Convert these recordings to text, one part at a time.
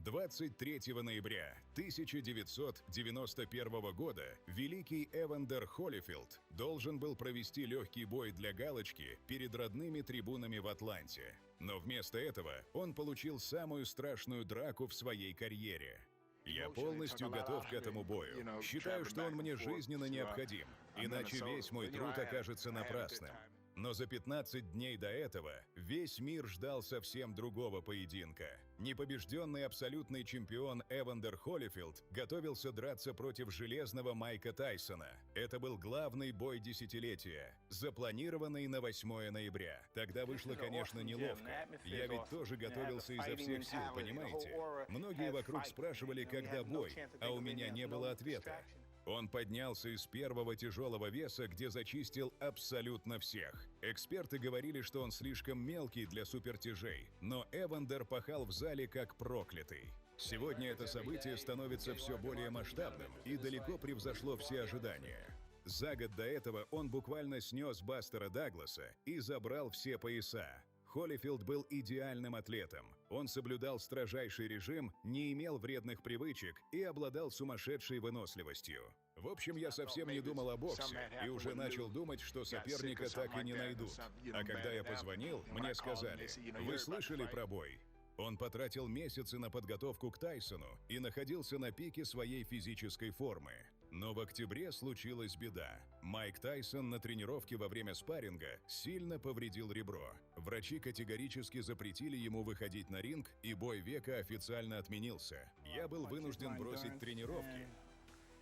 23 ноября 1991 года великий Эвандер Холифилд должен был провести легкий бой для галочки перед родными трибунами в Атланте. Но вместо этого он получил самую страшную драку в своей карьере. Я полностью готов к этому бою. Считаю, что он мне жизненно необходим, иначе весь мой труд окажется напрасным. Но за 15 дней до этого весь мир ждал совсем другого поединка. Непобежденный абсолютный чемпион Эвандер Холифилд готовился драться против железного Майка Тайсона. Это был главный бой десятилетия, запланированный на 8 ноября. Тогда вышло, конечно, неловко. Я ведь тоже готовился изо всех сил, понимаете? Многие вокруг спрашивали, когда бой, а у меня не было ответа. Он поднялся из первого тяжелого веса, где зачистил абсолютно всех. Эксперты говорили, что он слишком мелкий для супертяжей, но Эвандер пахал в зале как проклятый. Сегодня это событие становится все более масштабным и далеко превзошло все ожидания. За год до этого он буквально снес Бастера Дагласа и забрал все пояса. Холифилд был идеальным атлетом. Он соблюдал строжайший режим, не имел вредных привычек и обладал сумасшедшей выносливостью. В общем, я совсем не думал о боксе и уже начал думать, что соперника так и не найдут. А когда я позвонил, мне сказали: «Вы слышали про бой?» Он потратил месяцы на подготовку к Тайсону и находился на пике своей физической формы. Но в октябре случилась беда. Майк Тайсон на тренировке во время спарринга сильно повредил ребро. Врачи категорически запретили ему выходить на ринг, и бой века официально отменился. Я был вынужден бросить тренировки,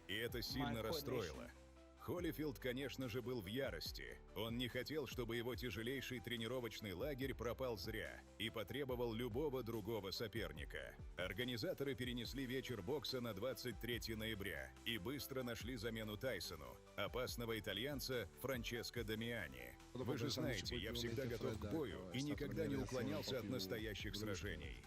и это сильно расстроило. Холифилд, конечно же, был в ярости. Он не хотел, чтобы его тяжелейший тренировочный лагерь пропал зря и потребовал любого другого соперника. Организаторы перенесли вечер бокса на 23 ноября и быстро нашли замену Тайсону, опасного итальянца Франческо Дамиани. Вы же знаете, я всегда готов к бою и никогда не уклонялся от настоящих сражений.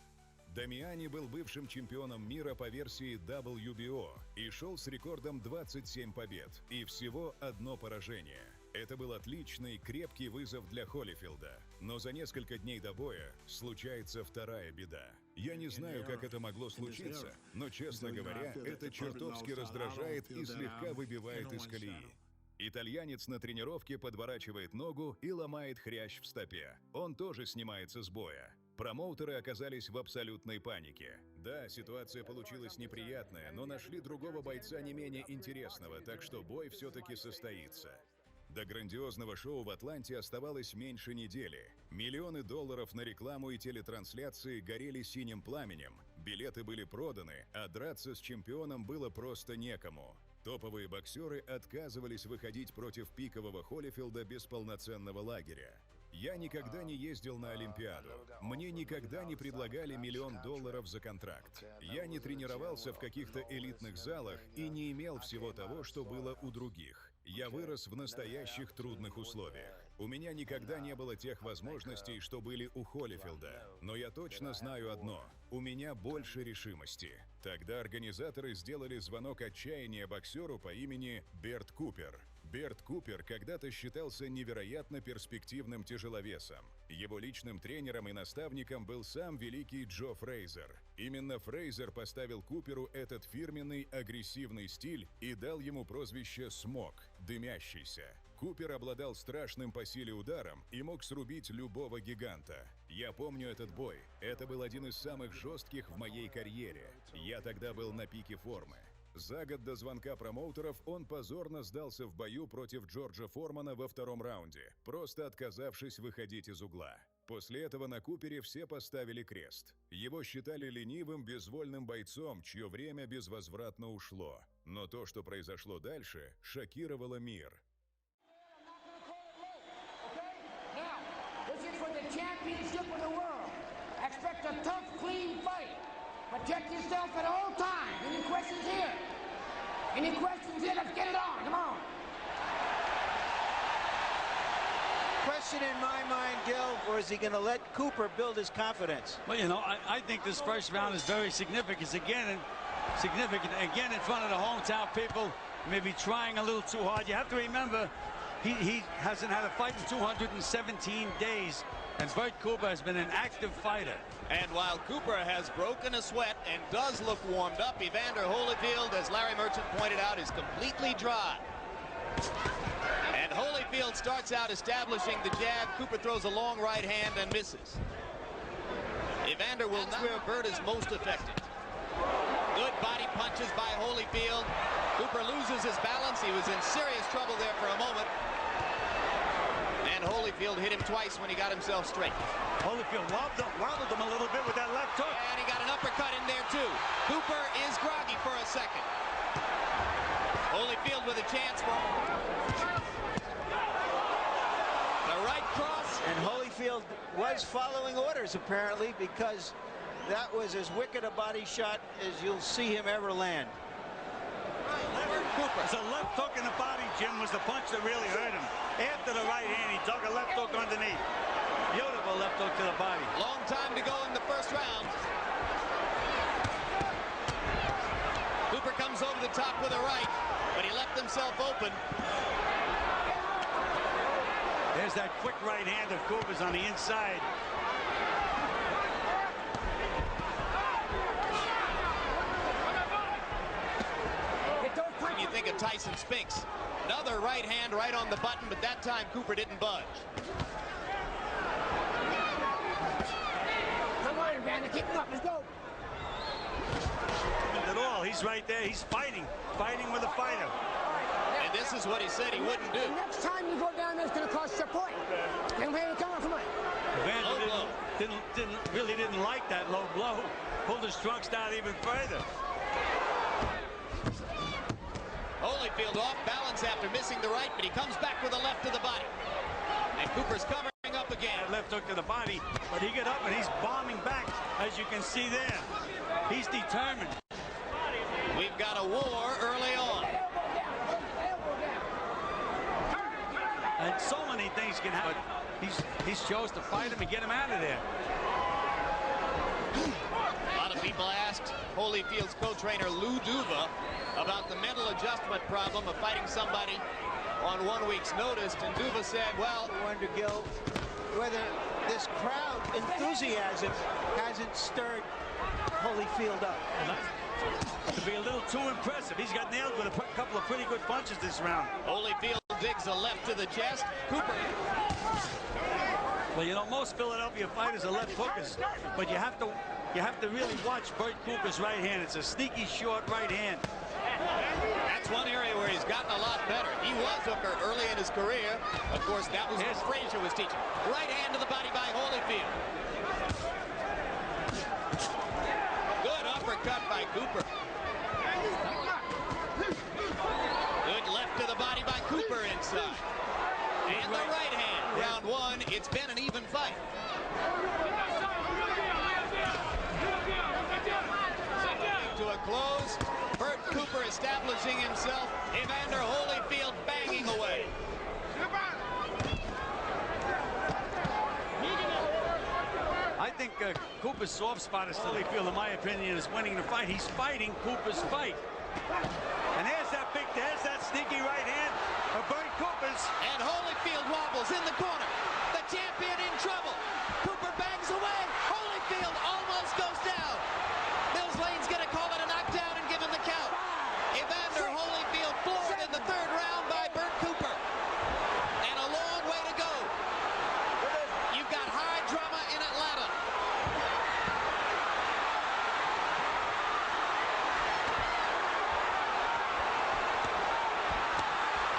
Дамиани был бывшим чемпионом мира по версии WBO и шел с рекордом 27 побед и всего одно поражение. Это был отличный, крепкий вызов для Холифилда. Но за несколько дней до боя случается вторая беда. Я не знаю, как это могло случиться, но, честно говоря, это чертовски раздражает и слегка выбивает из колеи. Итальянец на тренировке подворачивает ногу и ломает хрящ в стопе. Он тоже снимается с боя. Промоутеры оказались в абсолютной панике. Да, ситуация получилась неприятная, но нашли другого бойца не менее интересного, так что бой все-таки состоится. До грандиозного шоу в Атланте оставалось меньше недели. Миллионы долларов на рекламу и телетрансляции горели синим пламенем, билеты были проданы, а драться с чемпионом было просто некому. Топовые боксеры отказывались выходить против пикового Холифилда без полноценного лагеря. Я никогда не ездил на Олимпиаду. Мне никогда не предлагали $1 миллион за контракт. Я не тренировался в каких-то элитных залах и не имел всего того, что было у других. Я вырос в настоящих трудных условиях. У меня никогда не было тех возможностей, что были у Холифилда. Но я точно знаю одно – у меня больше решимости. Тогда организаторы сделали звонок отчаяния боксеру по имени Берт Купер. Берт Купер когда-то считался невероятно перспективным тяжеловесом. Его личным тренером и наставником был сам великий Джо Фрейзер. Именно Фрейзер поставил Куперу этот фирменный агрессивный стиль и дал ему прозвище «Смок» – «дымящийся». Купер обладал страшным по силе ударом и мог срубить любого гиганта. Я помню этот бой. Это был один из самых жестких в моей карьере. Я тогда был на пике формы. За год до звонка промоутеров он позорно сдался в бою против Джорджа Формана во втором раунде, просто отказавшись выходить из угла. После этого на Купере все поставили крест. Его считали ленивым, безвольным бойцом, чье время безвозвратно ушло. Но то, что произошло дальше, шокировало мир. Protect yourself at all times. Any questions here? Any questions here? Let's get it on. Come on. Question in my mind, Gil, or is he going to let Cooper build his confidence? Well, you know, I think this first round is very significant. Again in front of the hometown people. Maybe trying a little too hard. You have to remember, he hasn't had a fight in 217 days. And Bert Cooper has been an active fighter. And while Cooper has broken a sweat and does look warmed up, Evander Holyfield, as Larry Merchant pointed out, is completely dry. And Holyfield starts out establishing the jab. Cooper throws a long right hand and misses. Evander will not where Bert is most effective. Good body punches by Holyfield. Cooper loses his balance. He was in serious trouble there for a moment. And Holyfield hit him twice when he got himself straight. Holyfield wobbled him a little bit with that left hook. And he got an uppercut in there too. Cooper is groggy for a second. Holyfield with a chance for the right cross. And Holyfield was following orders apparently, because that was as wicked a body shot as you'll see him ever land. Cooper. The left hook in the body, Jim, was the punch that really hurt him. After the right hand, he took a left hook underneath. Beautiful left hook to the body. Long time to go in the first round. Cooper comes over the top with a right, but he left himself open. There's that quick right hand of Cooper's on the inside. When you think of Tyson Spinks, another right hand right on the button, but that time Cooper didn't budge. Come on, Evander, keep him up. Let's go. At all, he's right there. He's fighting with a fighter. And this is what he said he wouldn't do. Next time you go down there, it's going to cost you a point. Come on. Evander really didn't like that low blow. Pulled his trunks down even further. Holyfield off balance after missing the right, but he comes back with a left to the body. And Cooper's covering up again. Left hook to the body, but he got up and he's bombing back, as you can see there. He's determined. We've got a war early on. And so many things can happen. He's chose to fight him and get him out of there. A lot of people asked Holyfield's co-trainer Lou Duva about the mental adjustment problem of fighting somebody on 1 week's notice, and Duva said, well, I wonder, Gil, whether this crowd enthusiasm hasn't stirred Holyfield up. To be a little too impressive. He's got nailed with a couple of pretty good punches this round. Holyfield digs a left to the chest. Cooper. Well, you know, most Philadelphia fighters are left hookers, but you have to really watch Bert Cooper's right hand. It's a sneaky short right hand. That's one area where he's gotten a lot better. He was hooker early in his career. Of course, that was what Frazier was teaching. Right hand to the body by Holyfield. Good uppercut by Cooper. Good left to the body by Cooper inside. And the right hand. Round one, it's been an even fight. To a close. Bert Cooper establishing himself. Evander Holyfield banging away. I think Cooper's soft spot is Holyfield, in my opinion, is winning the fight. He's fighting Cooper's fight. And there's that sneaky right hand of Bert Cooper's. And Holyfield wobbles in the corner. The champion in trouble. Cooper bangs away. Holyfield almost goes down. Mills Lane's going to call it a knockdown and give him the count. Evander Holyfield floored in the third round by Bert Cooper. And a long way to go. You've got high drama in Atlanta.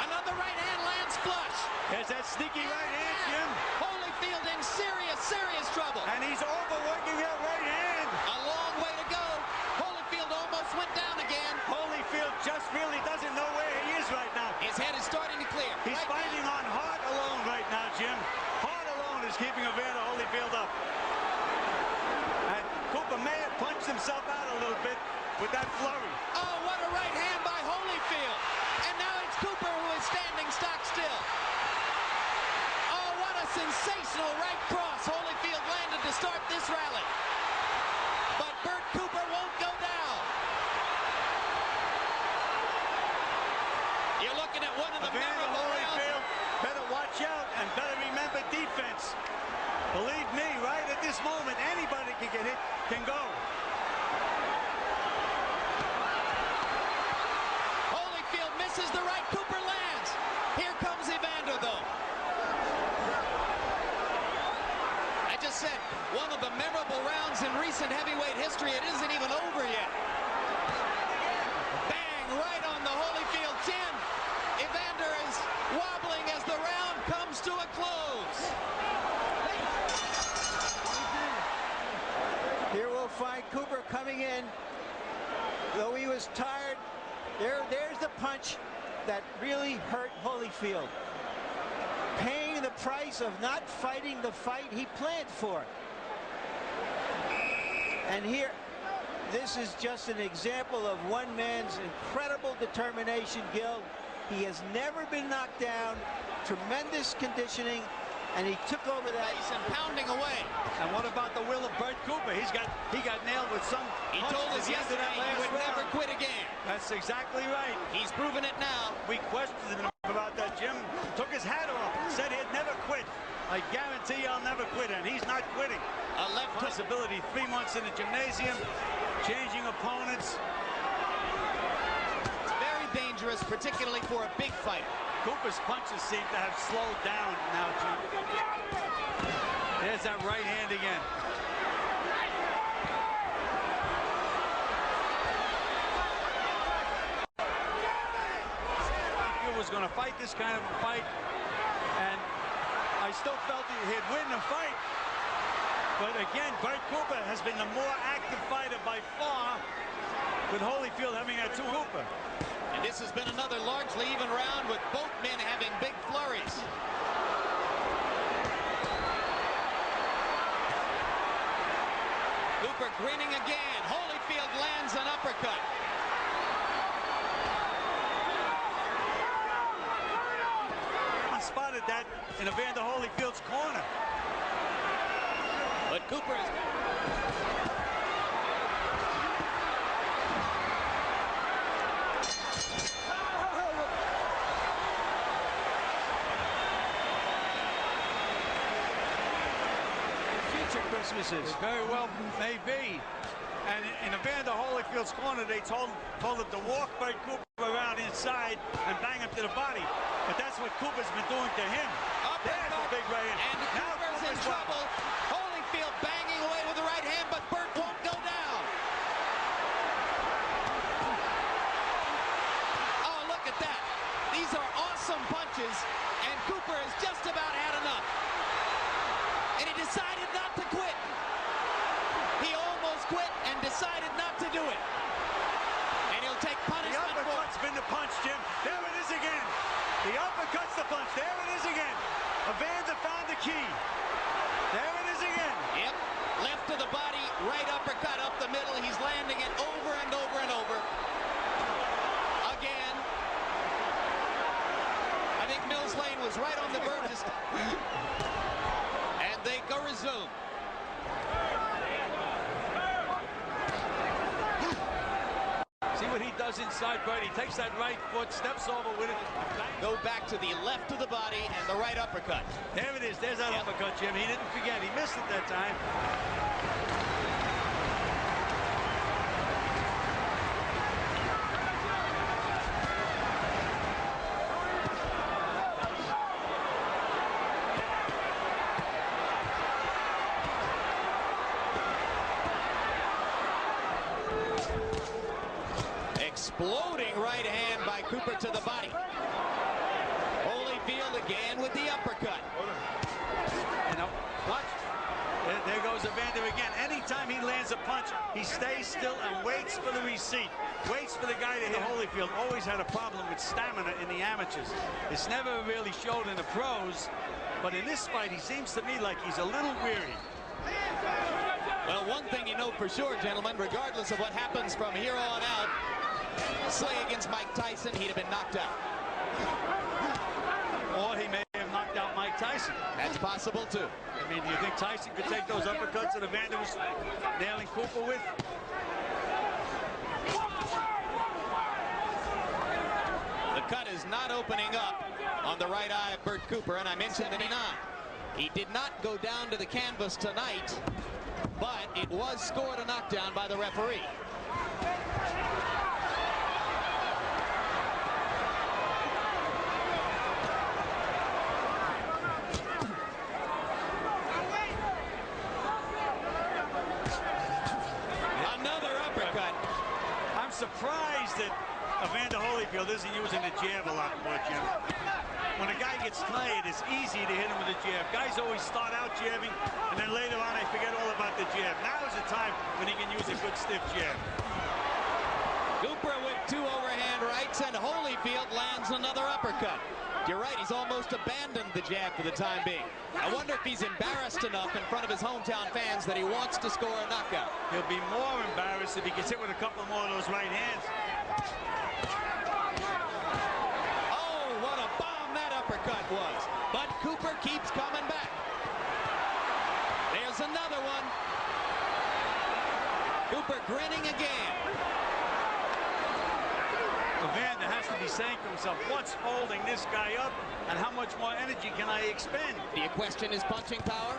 Another right hand lands flush. There's that sneaky right hand, Jim. Holyfield in serious trouble. And he's overworking that right hand. A long way to go. Holyfield almost went down again. Holyfield just really doesn't know where he is right now. His head is starting to clear. He's Right fighting now. on heart alone right now, Jim. Heart alone is keeping Evander Holyfield up. And Cooper may have punched himself out a little bit with that flurry. Oh, what a right hand by Holyfield. And now it's Cooper who is standing stock still. Oh, what a sensational right cross Holyfield landed to start this rally. But Bert Cooper won't go down. You're looking at one of the Evander memorable rounds. Holyfield better watch out and better remember defense. Believe misses the right. Cooper lands. Here comes Evander, though. I just said, one of the memorable rounds in recent heavyweight history. It isn't even over yet. Bang, right on the Holyfield chin. Evander is wobbling as the round comes to a close. Here we'll find Cooper coming in. Though he was tired, there's the punch that really hurt Holyfield. Paying the price of not fighting the fight he planned for. And here, this is just an example of one man's incredible determination, Gil. He has never been knocked down, tremendous conditioning, and he took over that. And pounding away. And what about the will of Berт Kupper? He got nailed with some. He told us yesterday he would never quit again. That's exactly right. He's proven it now. We questioned him about that, Jim. Took his hat off. Said he'd never quit. I guarantee I'll never quit, and he's not quitting. A left Possibility, 3 months in the gymnasium, changing opponents. It's very dangerous, particularly for a big fight. Cooper's punches seem to have slowed down now, Jim. There's that right hand again. He was going to fight this kind of a fight, and I still felt he'd win the fight. But again, Berт Kupper has been the more active fighter by far, with Holyfield having that 2 Cooper. And this has been another largely even round with both men having big flurries. Cooper grinning again. Holyfield lands an uppercut. I spotted that in Evander Holyfield's corner. But Cooper is... Christmases. It very well may be. And in Evander Holyfield's corner, they told him to walk Berт Kupper around inside and bang him to the body. But that's what Cooper's been doing to him. There's a big right hand. And Cooper's in trouble. Holyfield banging away with the right hand, but Berт won't go down. Oh, look at that. These are awesome punches, and Cooper has just about had enough. And he decided not to quit. He almost quit and decided not to do it. And he'll take punishment. The uppercut's been the punch, Jim. There it is again. The uppercut's the punch. There it is again. Evander found the key. There it is again. Yep. Left to the body, right uppercut up the middle. He's landing it over and over and over. Again. I think Mills Lane was right on the verge. And they go resume. See what he does inside, Berт. He takes that right foot, steps over with it. Go back to the left of the body and the right uppercut. There it is. There's that uppercut, Jim. He didn't forget. He missed it that time. Exploding right hand by Cooper to the body. Holyfield again with the uppercut. And watch. There goes Evander again. Anytime he lands a punch, he stays still and waits for the receipt. Waits for the guy to hit. Holyfield always had a problem with stamina in the amateurs. It's never really showed in the pros, but in this fight, he seems to me like he's a little weary. Well, one thing you know for sure, gentlemen, regardless of what happens from here on out, Slay against Mike Tyson, he'd have been knocked out. Or he may have knocked out Mike Tyson. That's possible, too. I mean, do you think Tyson could take those uppercuts that Evander was nailing Cooper with? The cut is not opening up on the right eye of Bert Kupper, and I mentioned that he did not go down to the canvas tonight, but it was scored a knockdown by the referee. surprised that Evander Holyfield isn't using the jab a lot more, Jim. When a guy gets tired, it's easy to hit him with a jab. Guys always start out jabbing, and then later on they forget all about the jab. Now is the time when he can use a good stiff jab. Cooper with 2 overhand rights, and Holyfield lands another uppercut. You're right, he's almost abandoned the jab for the time being. I wonder if he's embarrassed enough in front of his hometown fans that he wants to score a knockout. He'll be more embarrassed if he gets hit with a couple more of those right hands. Oh, what a bomb that uppercut was. But Cooper keeps coming back. There's another one. Cooper grinning again. Evander has to be saying to himself, what's holding this guy up, and how much more energy can I expend? Do you question his punching power?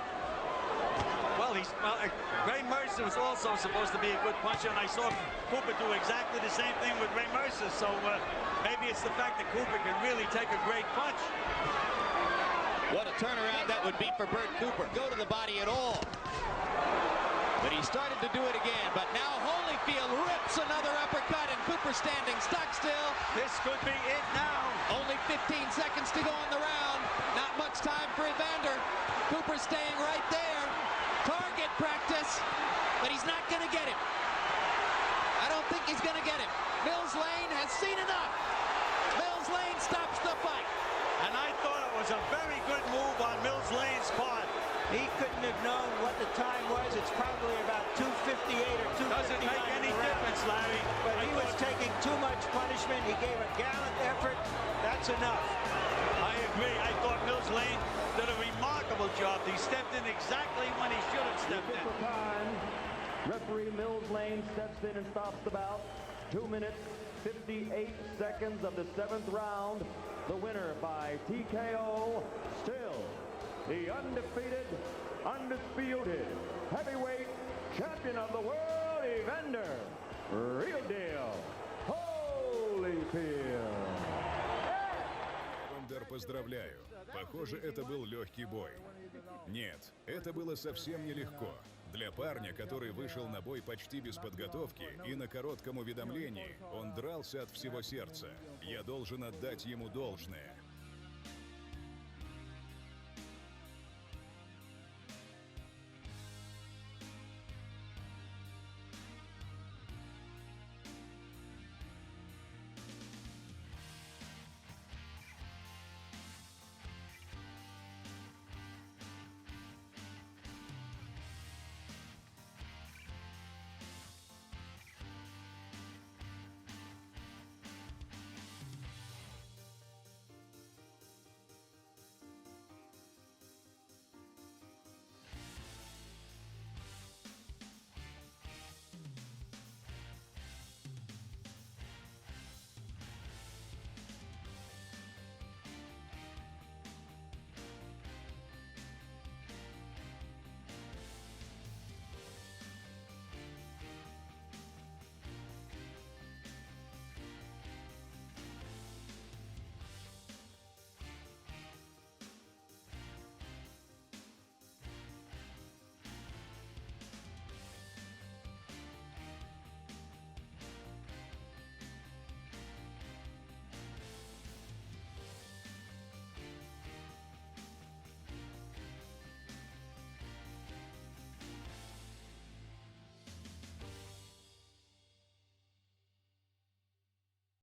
Well, Ray Mercer was also supposed to be a good puncher, and I saw Cooper do exactly the same thing with Ray Mercer, so maybe it's the fact that Cooper can really take a great punch. What a turnaround that would be for Bert Cooper. Go to the body at all. But he started to do it again. But now Holyfield rips another uppercut, and Cooper standing stock still. This could be it now. Only 15 seconds to go in the round. Not much time for Evander. Cooper staying right there. Target practice, but he's not going to get him. I don't think he's going to get him. Mills Lane has seen enough. Mills Lane stops the fight. And I thought it was a very good move on Mills Lane's part. He couldn't have known what the time was. It's probably about 2:58 or 2:59. Doesn't make any difference, Larry. But he was taking too much punishment. He gave a gallant effort. That's enough. I agree. I thought Mills Lane did a remarkable job. He stepped in exactly when he should have stepped in. Time. Referee Mills Lane steps in and stops the bout. 2 minutes, 58 seconds of the 7th round. The winner by TKO, still the undefeated, undisputed heavyweight champion of the world, Evander, real deal, Holyfield. Эвандер, поздравляю. Похоже, это был легкий бой. Нет, это было совсем нелегко. Для парня, который вышел на бой почти без подготовки и на коротком уведомлении, он дрался от всего сердца. Я должен отдать ему должное.